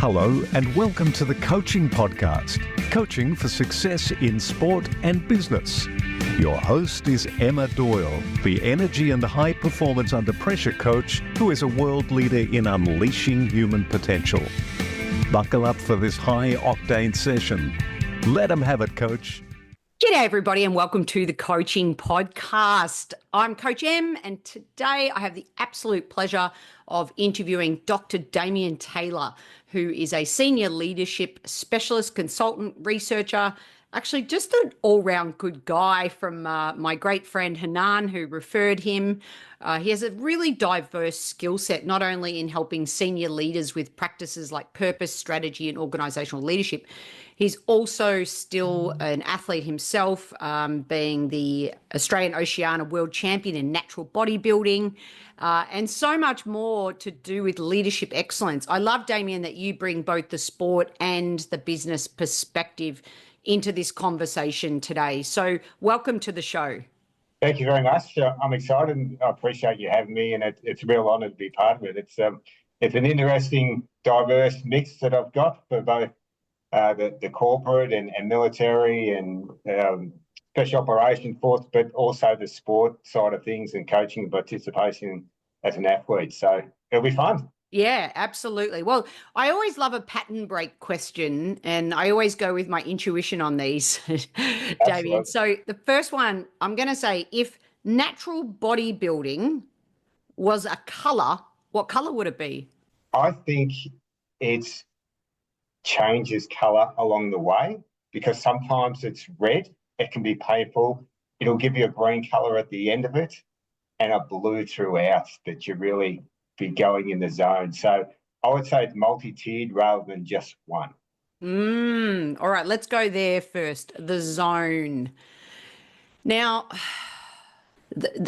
Hello and welcome to the Coaching Podcast, Coaching for Success in Sport and Business. Your host is Emma Doyle, the energy and high performance under pressure coach who is a world leader in unleashing human potential. Buckle up for this high octane session. Let them have it, Coach. G'day everybody and welcome to the Coaching Podcast. I'm Coach Em and today I have the absolute pleasure of interviewing Dr. Damien Taylor, who is a senior leadership specialist, consultant, researcher, actually just an all-round good guy from my great friend Hanan, who referred him. He has a really diverse skill set, not only in helping senior leaders with practices like purpose, strategy, and organizational leadership. He's also still an athlete himself, being the Australian Oceania World Champion in natural bodybuilding, and so much more to do with leadership excellence. I love, Damien, that you bring both the sport and the business perspective into this conversation today. So welcome to the show. Thank you very much. I'm excited and I appreciate you having me, and it's a real honour to be part of it. It's an interesting, diverse mix that I've got for both the corporate and military and special operations force, but also the sport side of things and coaching and participation as an athlete. So it'll be fun. Yeah, absolutely. Well, I always love a pattern break question, and I always go with my intuition on these, Damien. So the first one, I'm going to say, if natural bodybuilding was a colour, what colour would it be? I think it changes colour along the way, because sometimes it's red, it can be painful, it'll give you a green colour at the end of it, and a blue throughout that you really be going in the zone. So I would say it's multi-tiered rather than just one. All right, let's go there first. The zone. Now,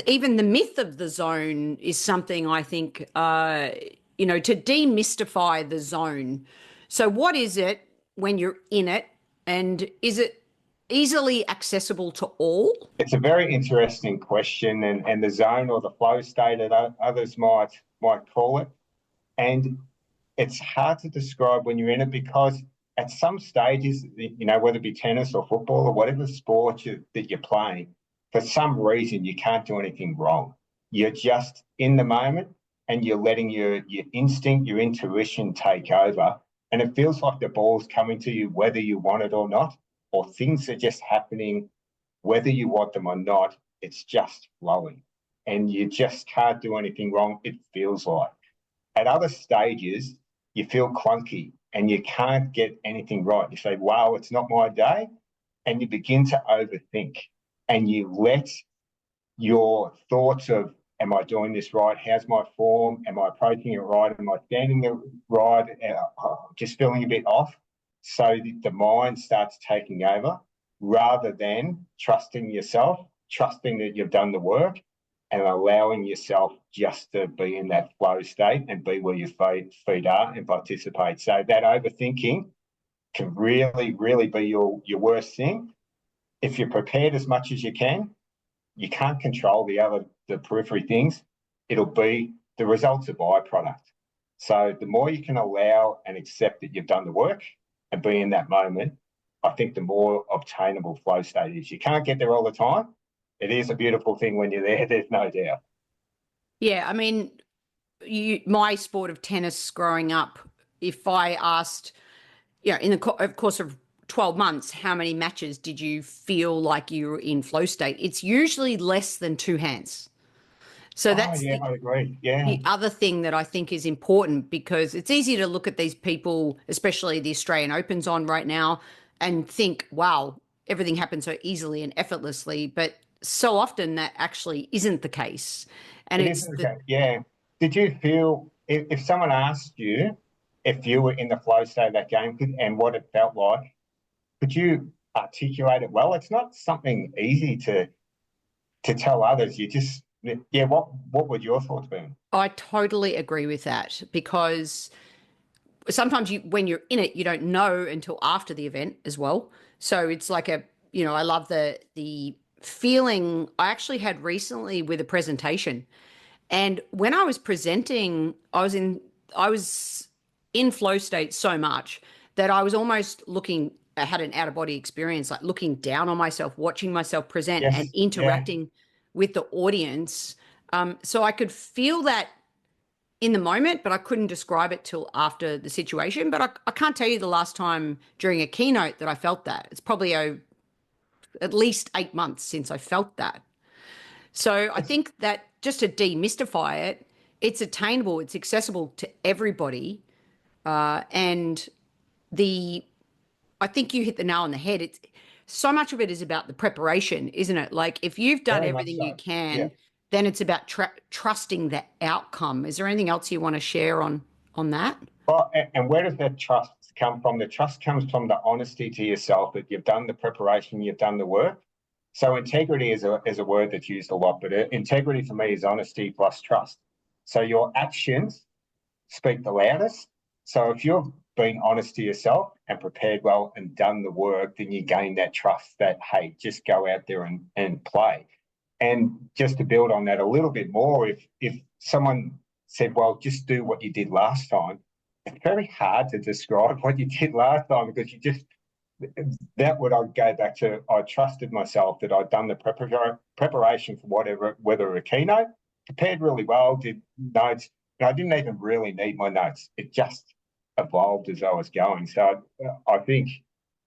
even the myth of the zone is something I think, to demystify the zone. So what is it when you're in it, and is it easily accessible to all? It's a very interesting question, and the zone or the flow state that others might call it. And it's hard to describe when you're in it, because at some stages, whether it be tennis or football or whatever sport that you're playing, for some reason you can't do anything wrong. You're just in the moment and you're letting your instinct, your intuition take over. And it feels like the ball's coming to you whether you want it or not, or things are just happening whether you want them or not. It's just flowing. And you just can't do anything wrong, it feels like. At other stages, you feel clunky and you can't get anything right. You say, wow, it's not my day. And you begin to overthink and you let your thoughts of, am I doing this right? How's my form? Am I approaching it right? Am I standing it right? Just feeling a bit off. So the mind starts taking over rather than trusting yourself, trusting that you've done the work, and allowing yourself just to be in that flow state and be where your feet are and participate. So that overthinking can really, really be your worst thing. If you're prepared as much as you can't control the periphery things. It'll be the results of byproduct. So the more you can allow and accept that you've done the work and be in that moment, I think the more obtainable flow state is. You can't get there all the time. It is a beautiful thing when you're there, there's no doubt. Yeah, I mean, my sport of tennis growing up, if I asked, in the course of 12 months, how many matches did you feel like you were in flow state? It's usually less than two hands. So I agree. Yeah. The other thing that I think is important, because it's easy to look at these people, especially the Australian Open's on right now, and think, wow, everything happens so easily and effortlessly. But so often that actually isn't the case. And yeah. Did you feel, if someone asked you if you were in the flow state of that game and what it felt like, could you articulate it well? It's not something easy to tell others. What would your thoughts be? I totally agree with that, because sometimes when you're in it, you don't know until after the event as well. So it's like I love the feeling I actually had recently with a presentation. And when I was presenting, I was in flow state so much that I was almost I had an out of body experience, like looking down on myself, watching myself present and Yes. Yeah. interacting with the audience. So I could feel that in the moment, but I couldn't describe it till after the situation. But I can't tell you the last time during a keynote that I felt that. It's probably at least 8 months since I felt that. So I think that just to demystify it, it's attainable, it's accessible to everybody. And I think you hit the nail on the head. It's so much of it is about the preparation, isn't it? Like if you've done Very much everything you so. Yeah. can, then it's about trusting the outcome. Is there anything else you want to share on that? Well, and where does that trust come from? The trust comes from the honesty to yourself that you've done the preparation, you've done the work. So integrity is a word that's used a lot, but integrity for me is honesty plus trust. So your actions speak the loudest. So if you've been honest to yourself and prepared well and done the work, then you gain that trust that, hey, just go out there and play. And just to build on that a little bit more, if someone said, well, just do what you did last time, it's very hard to describe what you did last time because that would I go back to, I trusted myself that I'd done the preparation for whether a keynote, prepared really well, did notes, and I didn't even really need my notes. It just evolved as I was going. So I think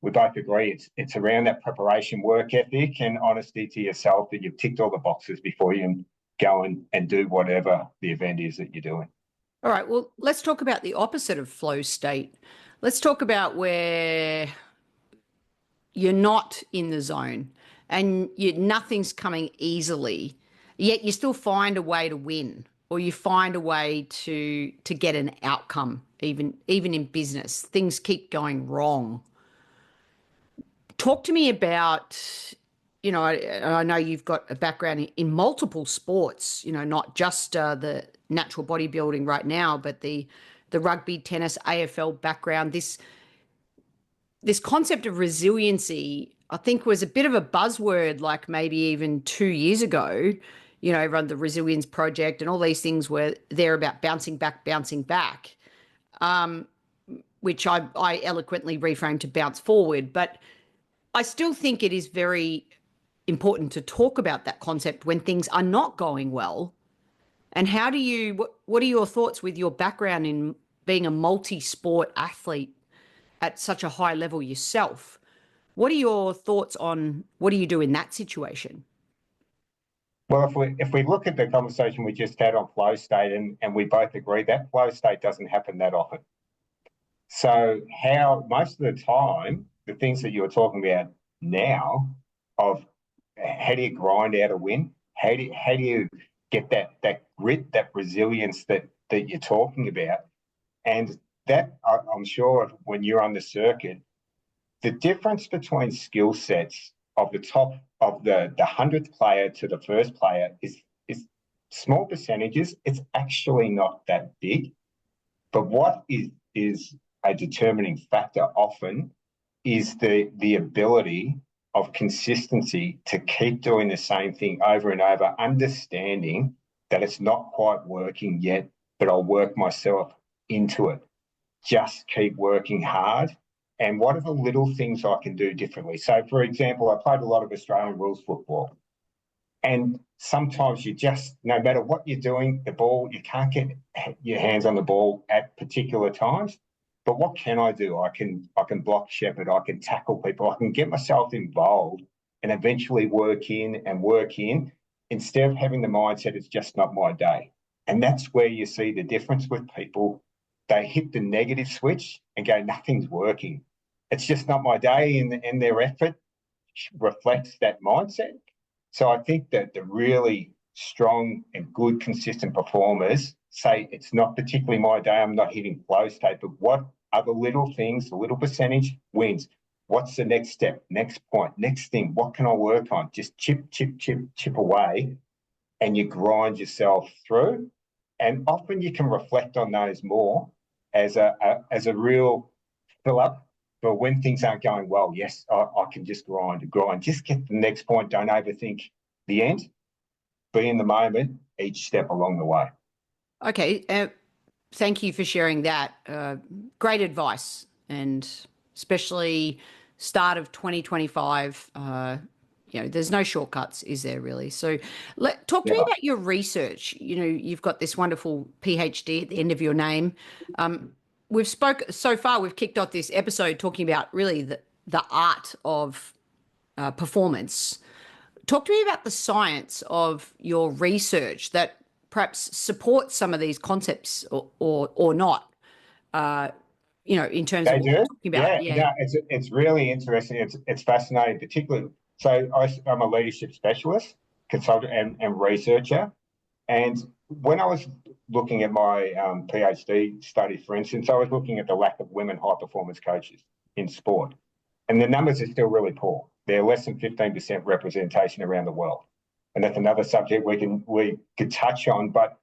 we both agree it's around that preparation, work ethic and honesty to yourself that you've ticked all the boxes before you go and do whatever the event is that you're doing. All right. Well, let's talk about the opposite of flow state. Let's talk about where you're not in the zone and nothing's coming easily, yet you still find a way to win or you find a way to get an outcome, even in business. Things keep going wrong. Talk to me about, I know you've got a background in multiple sports, not just the natural bodybuilding right now, but the rugby, tennis, AFL background. This concept of resiliency, I think, was a bit of a buzzword, like maybe even 2 years ago. Run the Resilience Project and all these things were there about bouncing back, which I eloquently reframed to bounce forward. But I still think it is very important to talk about that concept when things are not going well. And how do you, what are your thoughts with your background in being a multi-sport athlete at such a high level yourself? What are your thoughts on what do you do in that situation? Well, if we look at the conversation we just had on flow state, and we both agree that flow state doesn't happen that often. So how most of the time, the things that you're talking about now of how do you grind out a win? How do you get that grit, that resilience that you're talking about? And that I'm sure when you're on the circuit, the difference between skill sets of the top of the 100th player to the first player is small percentages. It's actually not that big. But what is a determining factor often is the ability of consistency to keep doing the same thing over and over, understanding that it's not quite working yet, but I'll work myself into it. Just keep working hard. And what are the little things I can do differently? So, for example, I played a lot of Australian rules football. And sometimes you just, no matter what you're doing, the ball, you can't get your hands on the ball at particular times. But what can I do? I can block shepherd, I can tackle people, I can get myself involved and eventually work in instead of having the mindset it's just not my day. And that's where you see the difference with people. They hit the negative switch and go, nothing's working. It's just not my day, and their effort reflects that mindset. So I think that the really strong and good, consistent performers say it's not particularly my day, I'm not hitting flow state, but what are the little things, the little percentage wins? What's the next step, next point, next thing? What can I work on? Just chip away, and you grind yourself through. And often you can reflect on those more as a real fill up for when things aren't going well. Yes, I can just grind, just get the next point. Don't overthink the end. Be in the moment each step along the way. Okay. thank you for sharing that. Great advice, and especially start of 2025. There's no shortcuts, is there really? So talk to me Never. about your research. You've got this wonderful PhD at the end of your name. We've kicked off this episode talking about really the art of performance. Talk to me about the science of your research that perhaps supports some of these concepts or not, in terms of They what do. we're talking about. Yeah. Yeah. No, it's really interesting. It's fascinating, particularly. So I'm a leadership specialist, consultant, and researcher. And when I was looking at my PhD study, for instance, I was looking at the lack of women high performance coaches in sport. And the numbers are still really poor. They're less than 15% representation around the world. And that's another subject we could touch on. But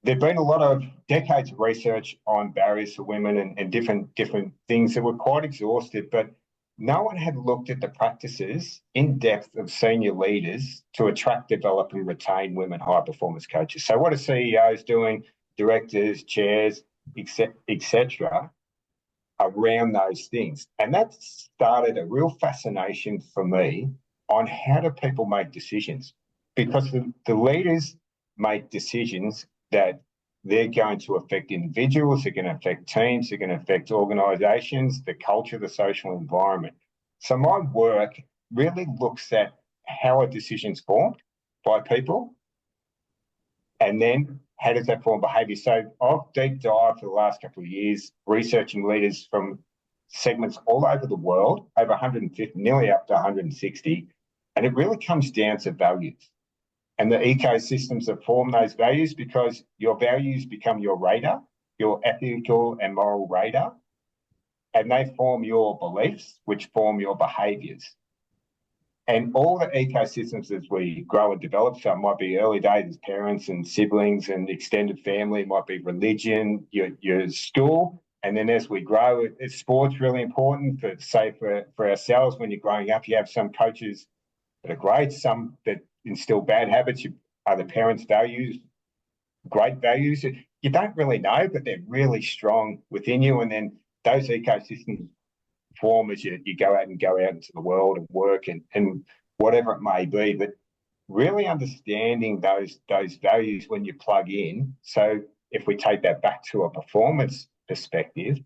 there've been a lot of decades of research on barriers for women and different things that were quite exhaustive, but no one had looked at the practices in depth of senior leaders to attract, develop, and retain women high performance coaches. So what are CEOs doing, directors, chairs, etc., around those things? And that started a real fascination for me on how do people make decisions, because the leaders make decisions that they're going to affect individuals, they're going to affect teams, they're going to affect organisations, the culture, the social environment. So my work really looks at how a decision's formed by people, and then how does that form behaviour. So I've deep dived for the last couple of years researching leaders from segments all over the world, over 150, nearly up to 160, and it really comes down to values and the ecosystems that form those values, because your values become your radar, your ethical and moral radar, and they form your beliefs, which form your behaviours. And all the ecosystems as we grow and develop, so it might be early days as parents and siblings and extended family, it might be religion, your school, and then as we grow, sport's really important. For ourselves, when you're growing up, you have some coaches that are great, some that instill bad habits. Are the parents' values great values? You don't really know, but they're really strong within you. And then those ecosystems form as you go out into the world and work and whatever it may be. But really understanding those values when you plug in. So if we take that back to a performance perspective,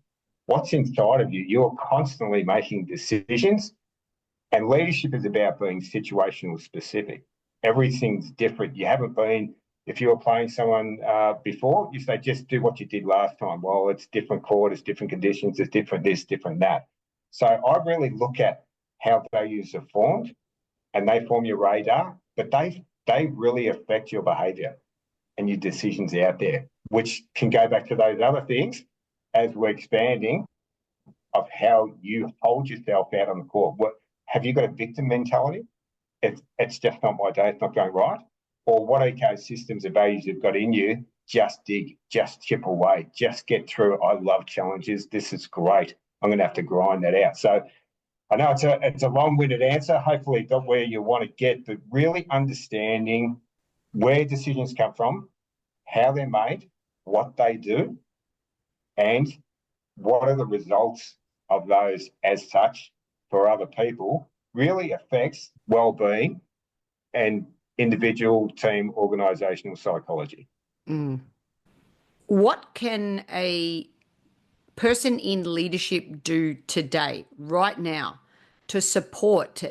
what's inside of you? You're constantly making decisions. And leadership is about being situational specific. Everything's different. You haven't been, if you were playing someone before, you say, just do what you did last time. Well, it's different quarters, different conditions, it's different this, different that. So I really look at how values are formed, and they form your radar, but they really affect your behaviour and your decisions out there, which can go back to those other things as we're expanding of how you hold yourself out on the court. Have you got a victim mentality? It's just not my day, it's not going right. Or what ecosystems of values you've got in you? Just dig, just chip away, just get through. I love challenges. This is great. I'm going to have to grind that out. So I know it's a long-winded answer. Hopefully it got where you want to get, but really understanding where decisions come from, how they're made, what they do, and what are the results of those as such for other people really affects well-being and individual, team, organisational psychology. Mm. What can a person in leadership do today, right now, to support?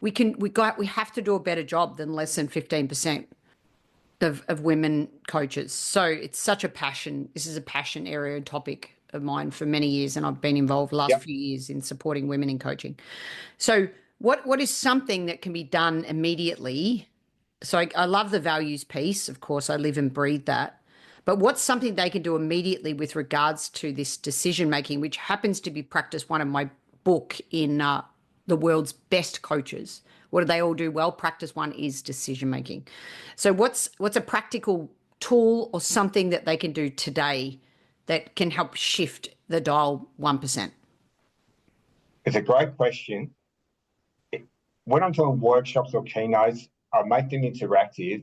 We have to do a better job than less than 15% of women coaches. So it's such a passion. This is a passion area and topic of mine for many years, and I've been involved the last few years in supporting women in coaching. So what is something that can be done immediately? So I love the values piece. Of course, I live and breathe that. But what's something they can do immediately with regards to this decision making, which happens to be practice one of my book in the world's best coaches? What do they all do well? Practice one is decision making. So what's a practical tool or something that they can do today that can help shift the dial 1%? It's a great question. When I'm doing workshops or keynotes, I make them interactive.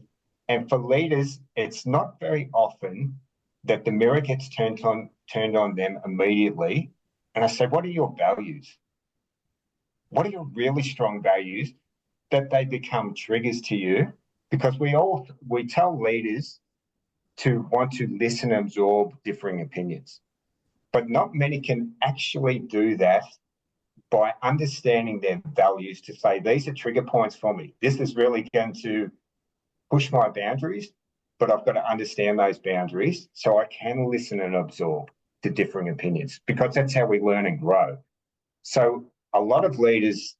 And for leaders, it's not very often that the mirror gets turned on them immediately. And I say, what are your values? What are your really strong values, that they become triggers to you? Because we tell leaders to want to listen and absorb differing opinions, but not many can actually do that by understanding their values, to say, these are trigger points for me. This is really going to push my boundaries, but I've got to understand those boundaries so I can listen and absorb to differing opinions, because that's how we learn and grow. So a lot of leaders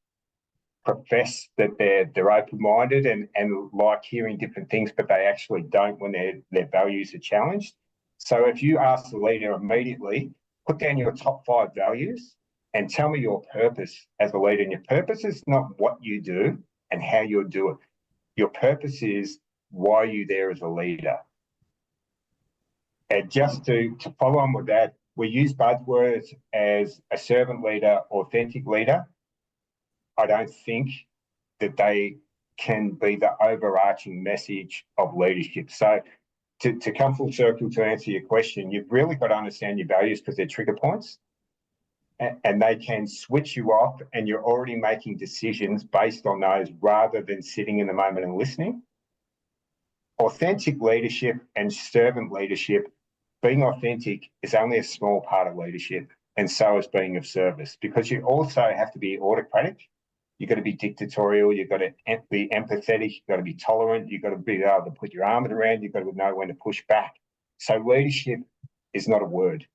profess that they're open-minded and like hearing different things, but they actually don't when their values are challenged. So if you ask the leader immediately, put down your top 5 values and tell me your purpose as a leader. And your purpose is not what you do and how you do it. Your purpose is why you're there as a leader. And just to follow on with that, we use buzzwords as a servant leader, authentic leader. I don't think that they can be the overarching message of leadership. So to come full circle to answer your question, you've really got to understand your values, because they're trigger points, and they can switch you off, and you're already making decisions based on those rather than sitting in the moment and listening. Authentic leadership and servant leadership, being authentic is only a small part of leadership, and so is being of service, because you also have to be autocratic. You've got to be dictatorial. You've got to be empathetic. You've got to be tolerant. You've got to be able to put your arm around. You've got to know when to push back. So leadership is not a word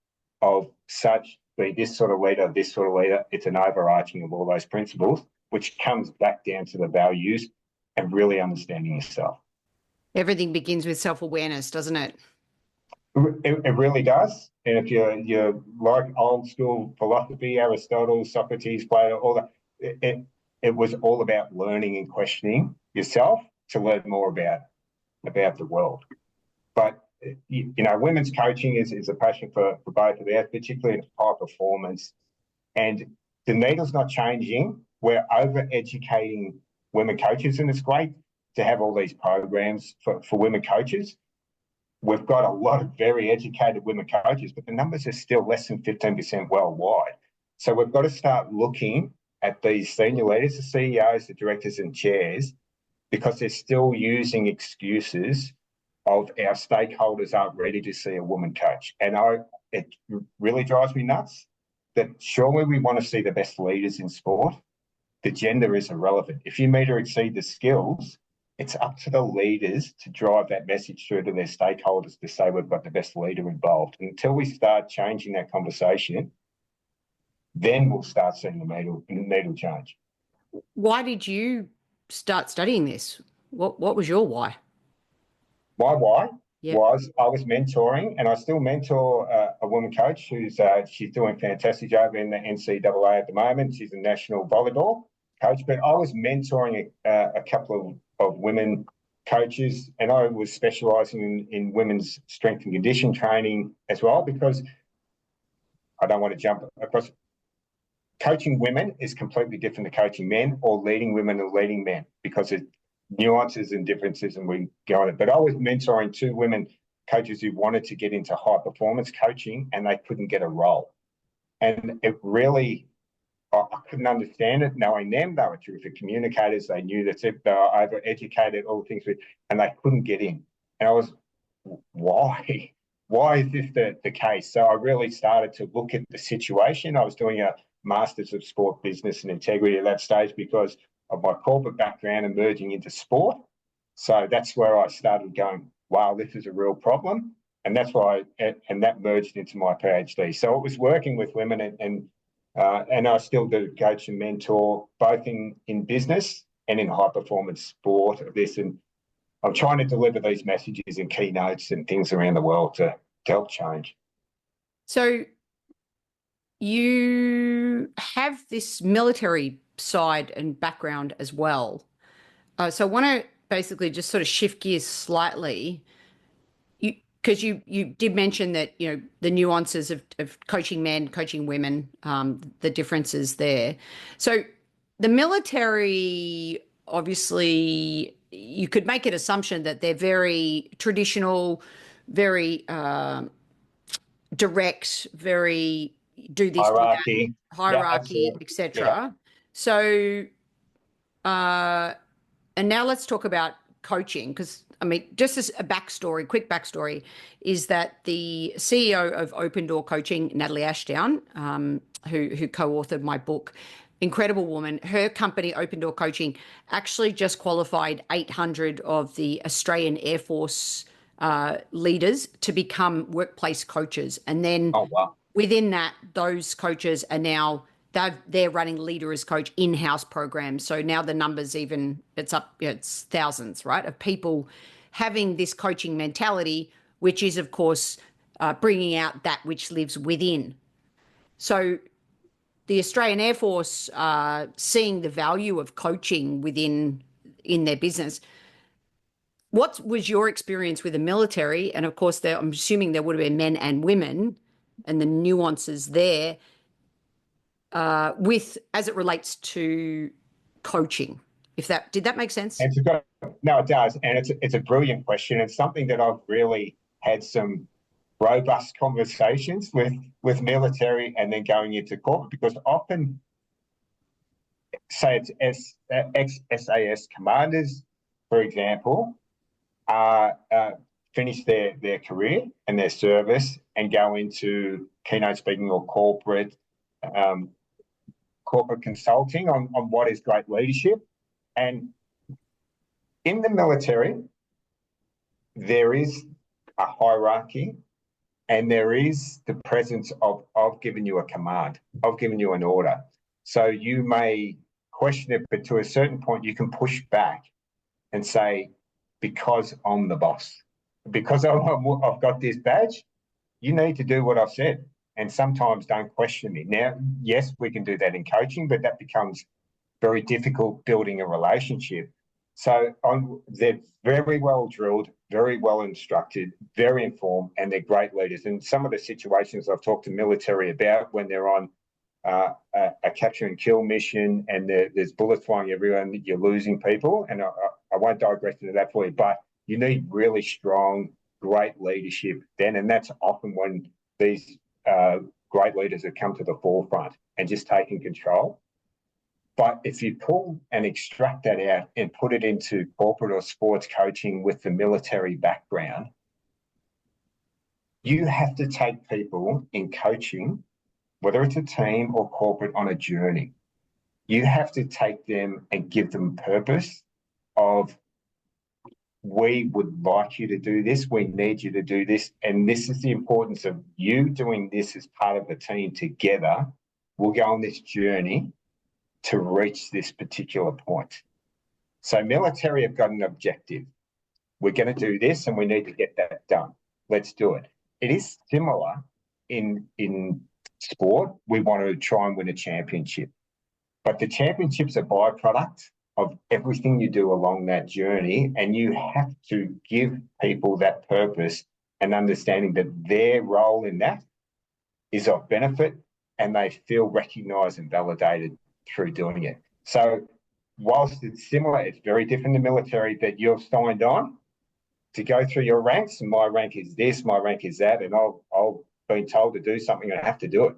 of such, be this sort of leader, this sort of leader. It's an overarching of all those principles, which comes back down to the values and really understanding yourself. Everything begins with self-awareness, doesn't it? It really does. And if you're like old school philosophy, Aristotle, Socrates, Plato, all that, it was all about learning and questioning yourself to learn more about the world. But women's coaching is a passion for both of us, particularly in high performance. And the needle's not changing. We're over-educating women coaches, and it's great to have all these programs for women coaches. We've got a lot of very educated women coaches, but the numbers are still less than 15% worldwide. So we've got to start looking at these senior leaders, the CEOs, the directors and chairs, because they're still using excuses of our stakeholders aren't ready to see a woman coach. And it really drives me nuts that surely we want to see the best leaders in sport. The gender is irrelevant. If you meet or exceed the skills, it's up to the leaders to drive that message through to their stakeholders to say we've got the best leader involved. Until we start changing that conversation, then we'll start seeing the needle change. Why did you start studying this? What was your why? My why was I was mentoring, and I still mentor a woman coach who's she's doing fantastic job in the NCAA at the moment. She's a national volleyball coach, but I was mentoring a couple of women coaches, and I was specialising in women's strength and condition training as well, because I don't want to jump across. Coaching women is completely different to coaching men, or leading women or leading men, because it's nuances and differences, and we go on it. But I was mentoring 2 women coaches who wanted to get into high performance coaching, and they couldn't get a role. And it really, I couldn't understand it, knowing them. They were terrific communicators. They knew that they were over-educated, all the things, and they couldn't get in. And I was, why? Why is this the case? So I really started to look at the situation. I was doing a Masters of Sport Business and Integrity at that stage because of my corporate background and merging into sport. So that's where I started going, wow, this is a real problem. And that's why, and that merged into my PhD. So it was working with women, and I still do coach and mentor both in business and in high performance sport of this. And I'm trying to deliver these messages and keynotes and things around the world to help change. So you have this military side and background as well. So I want to basically just sort of shift gears slightly, because you did mention that, the nuances of coaching men, coaching women, the differences there. So the military, obviously, you could make an assumption that they're very traditional, very direct, very do this, do that, Hierarchy. Yeah, hierarchy, absolutely. Yeah. etc. So, and now let's talk about coaching, because I mean, just as a backstory, quick backstory, is that the CEO of Open Door Coaching, Natalie Ashdown, who co-authored my book, incredible woman. Her company, Open Door Coaching, actually just qualified 800 of the Australian Air Force leaders to become workplace coaches, and then Oh, wow. within that, those coaches are now they're running leader as coach in-house programs. So now the numbers even it's up, it's thousands, right, of people having this coaching mentality, which is of course bringing out that which lives within. So the Australian Air Force seeing the value of coaching in their business. What was your experience with the military? And of course, I'm assuming there would have been men and women, and the nuances there with as it relates to coaching. If that did that make sense? No, it does, and it's a brilliant question. It's something that I've really had some robust conversations with military and then going into corporate, because often, say it's ex-SAS commanders, for example, finish their career and their service and go into keynote speaking or corporate consulting on what is great leadership. And in the military, there is a hierarchy, and there is the presence of giving you a command, of giving you an order. So you may question it, but to a certain point, you can push back and say, because I'm the boss, because I've got this badge, you need to do what I've said. And sometimes don't question me. Now, yes, we can do that in coaching, but that becomes very difficult building a relationship. So they're very well drilled, very well instructed, very informed, and they're great leaders. And some of the situations I've talked to military about when they're on a capture and kill mission and there's bullets flying everywhere and you're losing people, and I won't digress into that for you, but you need really strong, great leadership then, and that's often when these great leaders have come to the forefront and just taking control. But if you pull and extract that out and put it into corporate or sports coaching with the military background, you have to take people in coaching, whether it's a team or corporate, on a journey. You have to take them and give them purpose of, we would like you to do this, we need you to do this, and this is the importance of you doing this as part of the team together. We'll go on this journey to reach this particular point. So military have got an objective. We're going to do this and we need to get that done. Let's do it. It is similar in sport. We want to try and win a championship, but the championship's a byproduct of everything you do along that journey, and you have to give people that purpose and understanding that their role in that is of benefit and they feel recognised and validated through doing it. So whilst it's similar, it's very different in the military, that you've signed on to go through your ranks, and my rank is this, my rank is that, and I'll been told to do something and I have to do it,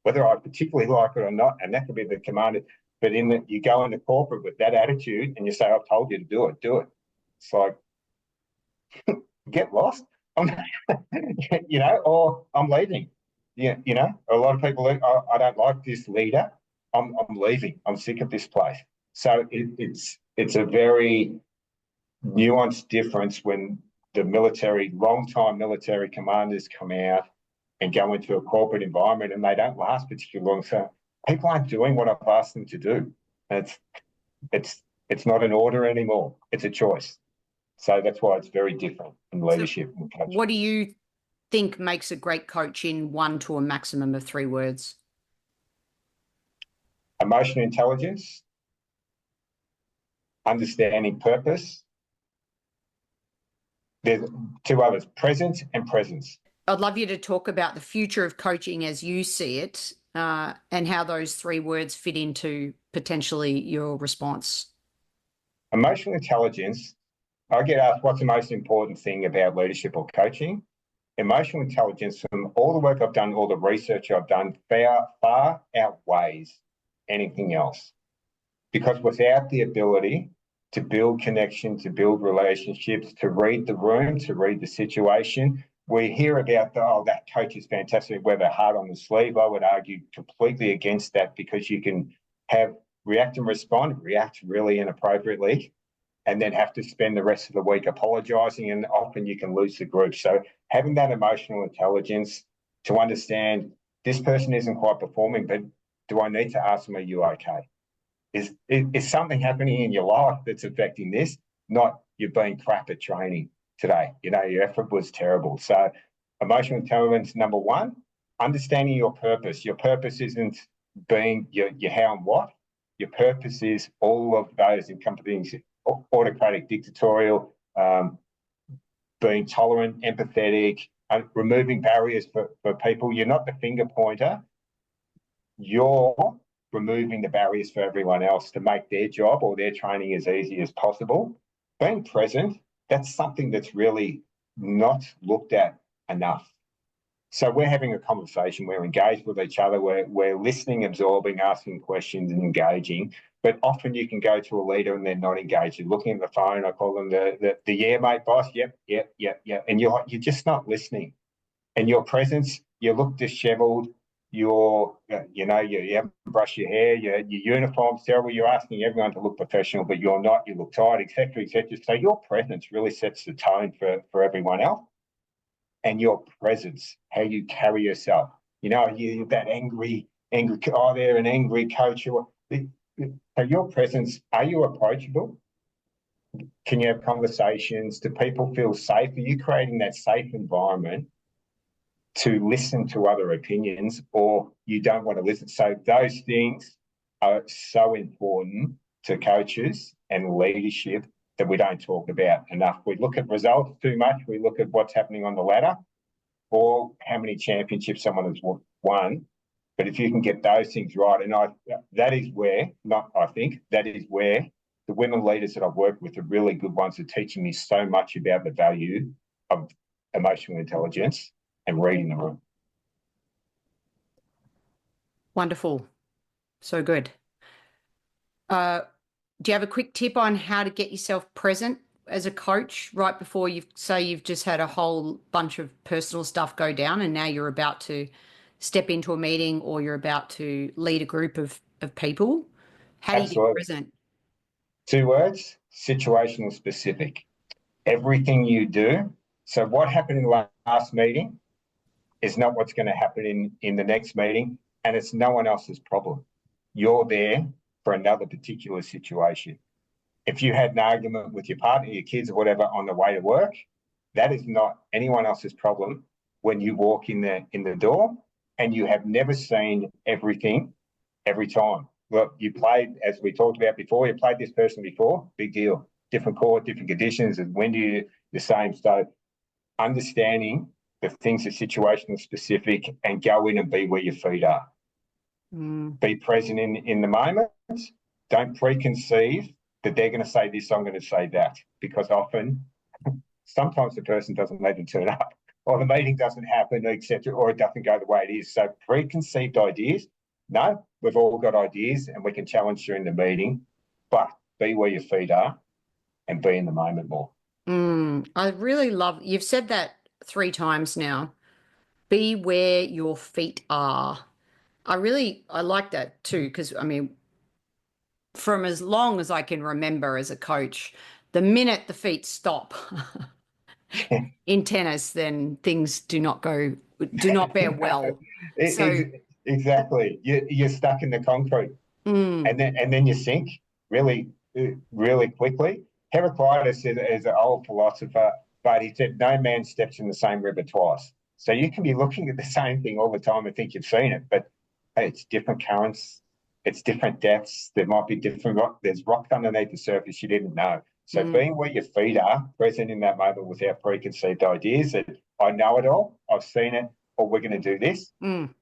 whether I particularly like it or not, and that could be the commander. But you go into corporate with that attitude and you say, I've told you to do it, do it. It's like, get lost, or I'm leaving. Yeah, a lot of people, I don't like this leader, I'm leaving, I'm sick of this place. So it's a very nuanced difference when the long-time military commanders come out and go into a corporate environment and they don't last particularly long. So people aren't doing what I've asked them to do. It's not an order anymore. It's a choice. So that's why it's very different in leadership. So what do you think makes a great coach in 1 to a maximum of 3 words? Emotional intelligence, understanding purpose. There's 2 others, presence and presence. I'd love you to talk about the future of coaching as you see it, and how those 3 words fit into potentially your response. Emotional intelligence, I get asked what's the most important thing about leadership or coaching. emotional intelligence, from all the work I've done, all the research I've done, far outweighs anything else. Because without the ability to build connection, to build relationships, to read the room, to read the situation, we hear about, that coach is fantastic, wear their heart on the sleeve. I would argue completely against that, because you can have react and respond, react really inappropriately, and then have to spend the rest of the week apologising, and often you can lose the group. So having that emotional intelligence to understand this person isn't quite performing, but do I need to ask them, are you okay? Is something happening in your life that's affecting this? Not you've been crap at training today. Your effort was terrible. So emotional intelligence, number one, understanding your purpose. Your purpose isn't being your how and what. Your purpose is all of those encompassing autocratic, dictatorial, being tolerant, empathetic, removing barriers for people. You're not the finger pointer. You're removing the barriers for everyone else to make their job or their training as easy as possible. Being present, that's something that's really not looked at enough. So we're having a conversation, we're engaged with each other, we're listening, absorbing, asking questions and engaging. But often you can go to a leader and they're not engaged. You're looking at the phone, I call them the yeah, mate, boss, yep. And you're just not listening. And your presence, you look dishevelled, you haven't brushed your hair, your uniform's terrible, you're asking everyone to look professional, but you're not, you look tired, etc., etc. So your presence really sets the tone for everyone else. And your presence, how you carry yourself. You that angry, they're an angry coach. So your presence, are you approachable? Can you have conversations? Do people feel safe? Are you creating that safe environment to listen to other opinions, or you don't want to listen? So those things are so important to coaches and leadership that we don't talk about enough. We look at results too much. We look at what's happening on the ladder or how many championships someone has won. But if you can get those things right, and that is where the women leaders that I've worked with are really good ones, are teaching me so much about the value of emotional intelligence and reading the room. Wonderful. So good. Do you have a quick tip on how to get yourself present as a coach right before you've just had a whole bunch of personal stuff go down and now you're about to step into a meeting or you're about to lead a group of people? How do you get present? 2 words: situational specific. Everything you do. So what happened in the last meeting is not what's going to happen in the next meeting, and it's no one else's problem. You're there for another particular situation. If you had an argument with your partner, your kids, or whatever on the way to work, that is not anyone else's problem when you walk in the door, and you have never seen everything every time. Look, you played, as we talked about before, you played this person before, big deal. Different court, different conditions, and windy, the same. So understanding the things are situational specific and go in and be where your feet are. Be present in the moment. Don't preconceive that they're going to say this, I'm going to say that, because sometimes the person doesn't even turn up, or the meeting doesn't happen, etc., or it doesn't go the way it is. So preconceived ideas, no, we've all got ideas and we can challenge during the meeting, but be where your feet are and be in the moment more. I really love, you've said that 3 times now. Be where your feet are. I like that too, because from as long as I can remember as a coach, the minute the feet stop in tennis, then things do not bear well. Exactly. You're stuck in the concrete, and then you sink really, really quickly. Heraclitus is an old philosopher, but he said no man steps in the same river twice. So you can be looking at the same thing all the time and think you've seen it, but hey, it's different currents, it's different depths. There might be different there's rocks underneath the surface you didn't know. So being where your feet are, present in that moment without preconceived ideas that I know it all, I've seen it, or we're going to do this.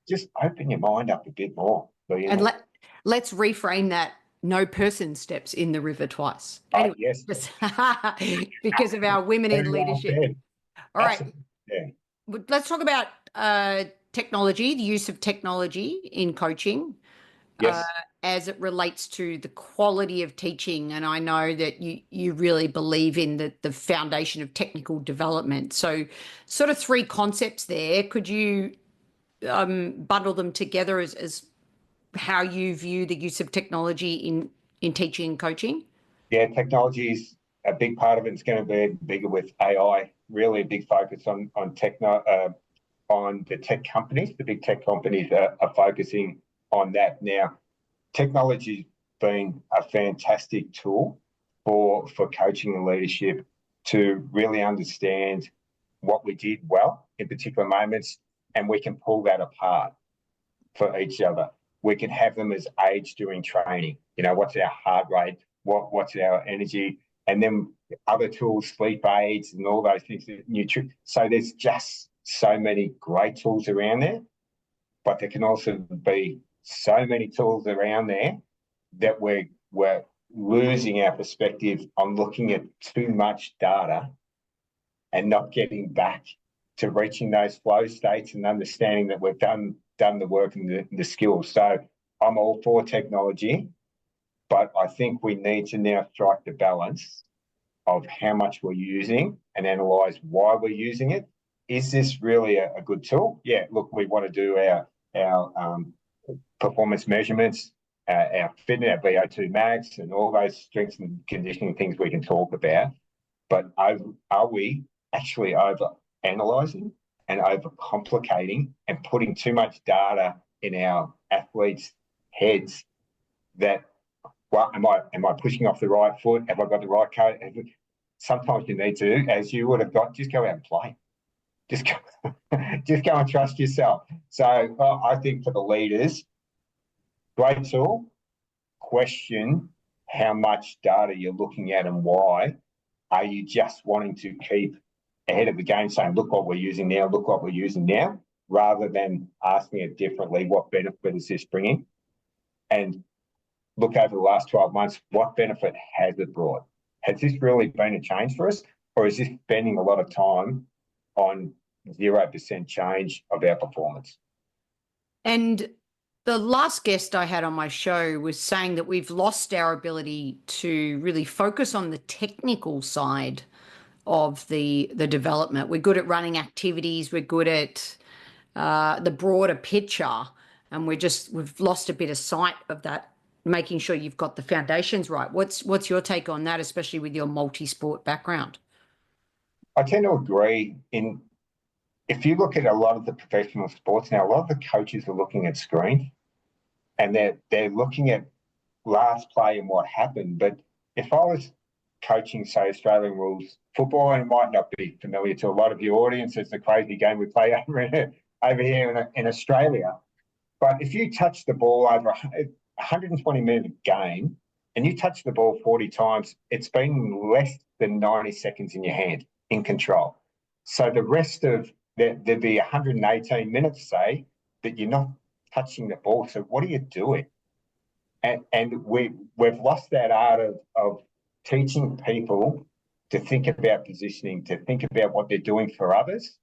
Just open your mind up a bit more. And let's reframe that. No person steps in the river twice. Anyway, yes. Because of our women in leadership. All right. Yeah. let's talk about technology, the use of technology in coaching. Yes. As it relates to the quality of teaching. And I know that you really believe in the foundation of technical development. So sort of three concepts there. Could you bundle them together as how you view the use of technology in teaching and coaching? Yeah, technology is a big part of it. It's going to be bigger with AI. Really a big focus on the tech companies. The big tech companies are focusing on that now. Technology's been a fantastic tool for coaching and leadership to really understand what we did well in particular moments, and we can pull that apart for each other. We can have them as aids during training. What's our heart rate? What's our energy? And then other tools, sleep aids, and all those things. So there's just so many great tools around there, but there can also be so many tools around there that we're losing our perspective on looking at too much data and not getting back to reaching those flow states and understanding that we've done the work and the skills. So I'm all for technology, but I think we need to now strike the balance of how much we're using and analyse why we're using it. Is this really a good tool? Yeah, look, we want to do our performance measurements, our fitness, our VO2 max, and all those strengths and conditioning things we can talk about. But are we actually over-analysing and over-complicating and putting too much data in our athletes' heads that, well, am I pushing off the right foot? Have I got the right coach? Sometimes you need to, as you would have got, just go out and play. Just go and trust yourself. So I think for the leaders, great tool. Question how much data you're looking at and why. Are you just wanting to keep ahead of the game, saying, look what we're using now, rather than asking it differently, what benefit is this bringing? And look over the last 12 months, what benefit has it brought? Has this really been a change for us, or is this spending a lot of time on 0% change of our performance? And the last guest I had on my show was saying that we've lost our ability to really focus on the technical side of the development. We're good at running activities. We're good at the broader picture, and we've lost a bit of sight of that, making sure you've got the foundations right. What's your take on that, especially with your multi-sport background? I tend to agree. If you look at a lot of the professional sports now, a lot of the coaches are looking at screens, and they're looking at last play and what happened. But if I was coaching, say, Australian rules football, and it might not be familiar to a lot of your audience, it's a crazy game we play over here in Australia. But if you touch the ball over a 120-minute game and you touch the ball 40 times, it's been less than 90 seconds in your hand in control. So the rest of there'd be 118 minutes, say, that you're not touching the ball. So what are you doing? And we've lost that art of teaching people to think about positioning, to think about what they're doing for others,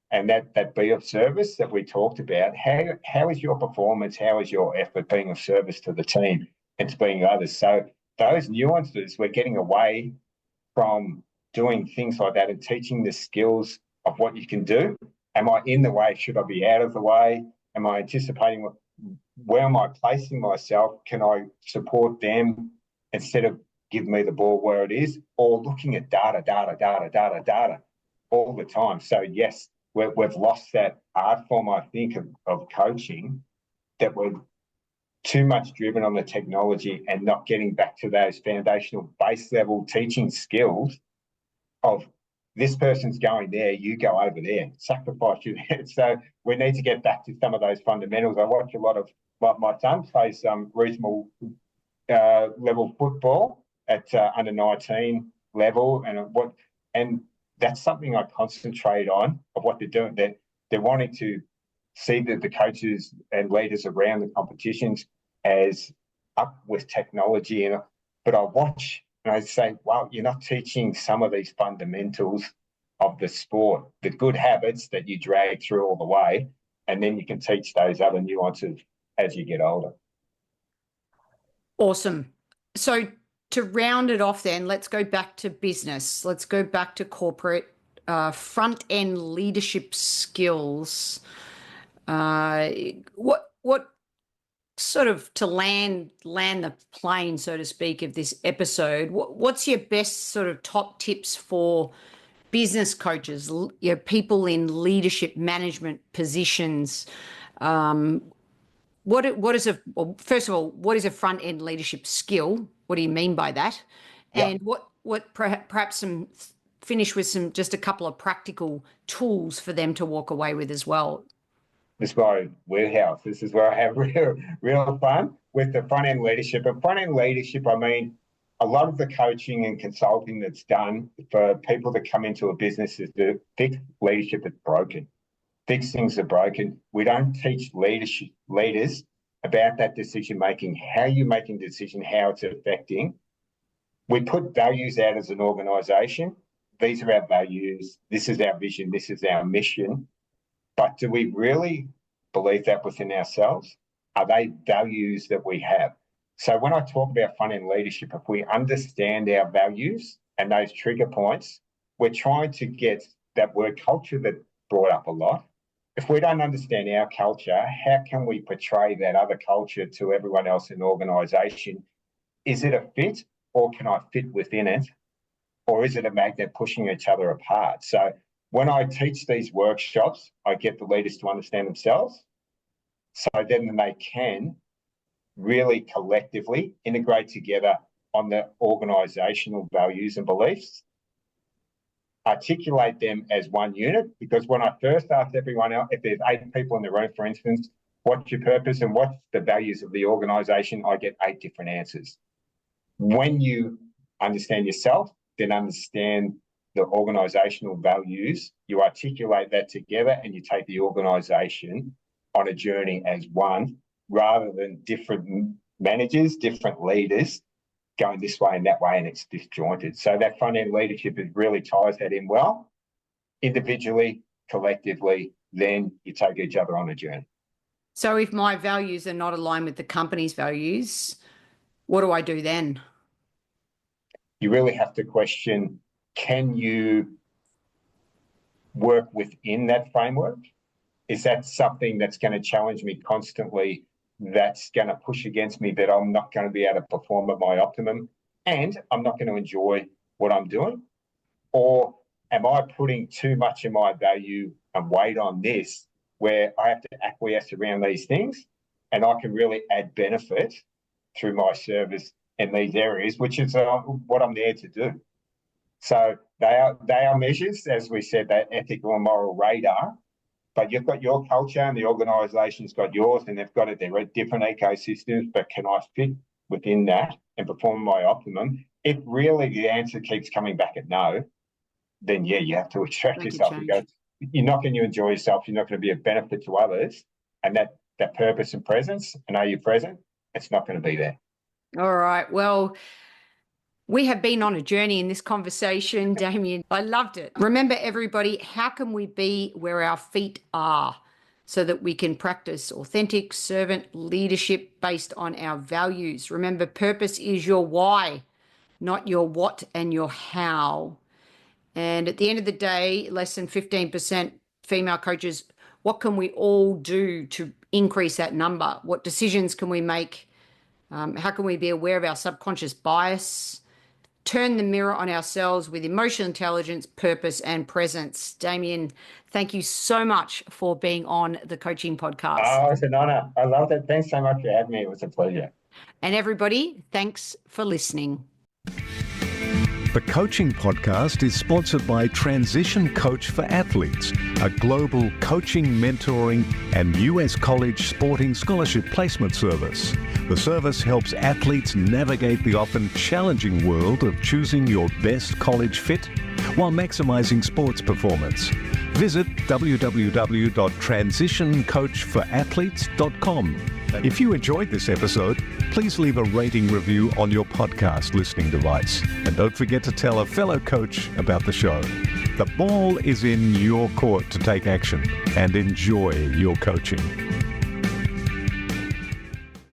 and that be of service that we talked about. How is your performance? How is your effort being of service to the team and to being others? So those nuances, we're getting away from doing things like that and teaching the skills of what you can do. Am I in the way? Should I be out of the way? Am I anticipating? Where am I placing myself? Can I support them instead of give me the ball where it is? Or looking at data all the time. So yes, we've lost that art form, I think, of coaching, that we're too much driven on the technology and not getting back to those foundational base level teaching skills of this person's going there, you go over there, sacrifice you there. So we need to get back to some of those fundamentals. I watch a lot of my son plays some reasonable level football at under 19 level, and that's something I concentrate on of what they're doing. They're wanting to see the coaches and leaders around the competitions as up with technology, but I watch and I say, wow, you're not teaching some of these fundamentals of the sport, the good habits that you drag through all the way, and then you can teach those other nuances as you get older. Awesome. So to round it off then, let's go back to business. Let's go back to corporate front-end leadership skills. What sort of, to land the plane, so to speak, of this episode, what's your best sort of top tips for business coaches, people in leadership management positions? First of all, what is a front-end leadership skill? What do you mean by that? Yeah. And perhaps finish with just a couple of practical tools for them to walk away with as well. This is my warehouse. This is where I have real fun with the front-end leadership. And front-end leadership, I mean, a lot of the coaching and consulting that's done for people that come into a business is to fix leadership that's broken. Fix things are broken. We don't teach leaders about that decision-making, how you're making a decision, how it's affecting. We put values out as an organisation. These are our values. This is our vision. This is our mission. But do we really believe that within ourselves? Are they values that we have? So when I talk about front-end leadership, if we understand our values and those trigger points, we're trying to get that word culture that brought up a lot. If we don't understand our culture, how can we portray that other culture to everyone else in the organisation? Is it a fit, or can I fit within it? Or is it a magnet pushing each other apart? So when I teach these workshops, I get the leaders to understand themselves, so then they can really collectively integrate together on the organisational values and beliefs, articulate them as one unit. Because when I first asked everyone else, if there's 8 people in the room, for instance, what's your purpose and what's the values of the organisation, I get 8 different answers. When you understand yourself, then understand the organisational values, you articulate that together and you take the organisation on a journey as one, rather than different managers, different leaders going this way and that way, and it's disjointed. So that front-end leadership really ties that in well, individually, collectively, then you take each other on a journey. So if my values are not aligned with the company's values, what do I do then? You really have to question, can you work within that framework? Is that something that's going to challenge me constantly, that's going to push against me, that I'm not going to be able to perform at my optimum and I'm not going to enjoy what I'm doing? Or am I putting too much of my value and weight on this, where I have to acquiesce around these things and I can really add benefit through my service in these areas, which is what I'm there to do. So they are measures, as we said, that ethical and moral radar. But you've got your culture and the organisation's got yours, and they've got it. They're different ecosystems, but can I fit within that and perform my optimum? If really the answer keeps coming back at no, then yeah, you have to extract yourself and go, you're not going to enjoy yourself, you're not going to be a benefit to others, and that purpose and presence, and are you present? It's not going to be there. All right. Well, we have been on a journey in this conversation, Damien. I loved it. Remember, everybody, how can we be where our feet are so that we can practice authentic servant leadership based on our values? Remember, purpose is your why, not your what and your how. And at the end of the day, less than 15% female coaches. What can we all do to increase that number? What decisions can we make? How can we be aware of our subconscious bias? Turn the mirror on ourselves with emotional intelligence, purpose, and presence. Damien, thank you so much for being on the Coaching Podcast. Oh, it's an honour. I loved it. Thanks so much for having me. It was a pleasure. And everybody, thanks for listening. The Coaching Podcast is sponsored by Transition Coach for Athletes, a global coaching, mentoring, and US college sporting scholarship placement service. The service helps athletes navigate the often challenging world of choosing your best college fit while maximizing sports performance. Visit www.transitioncoachforathletes.com. If you enjoyed this episode, please leave a rating review on your podcast listening device. And don't forget to tell a fellow coach about the show. The ball is in your court to take action and enjoy your coaching.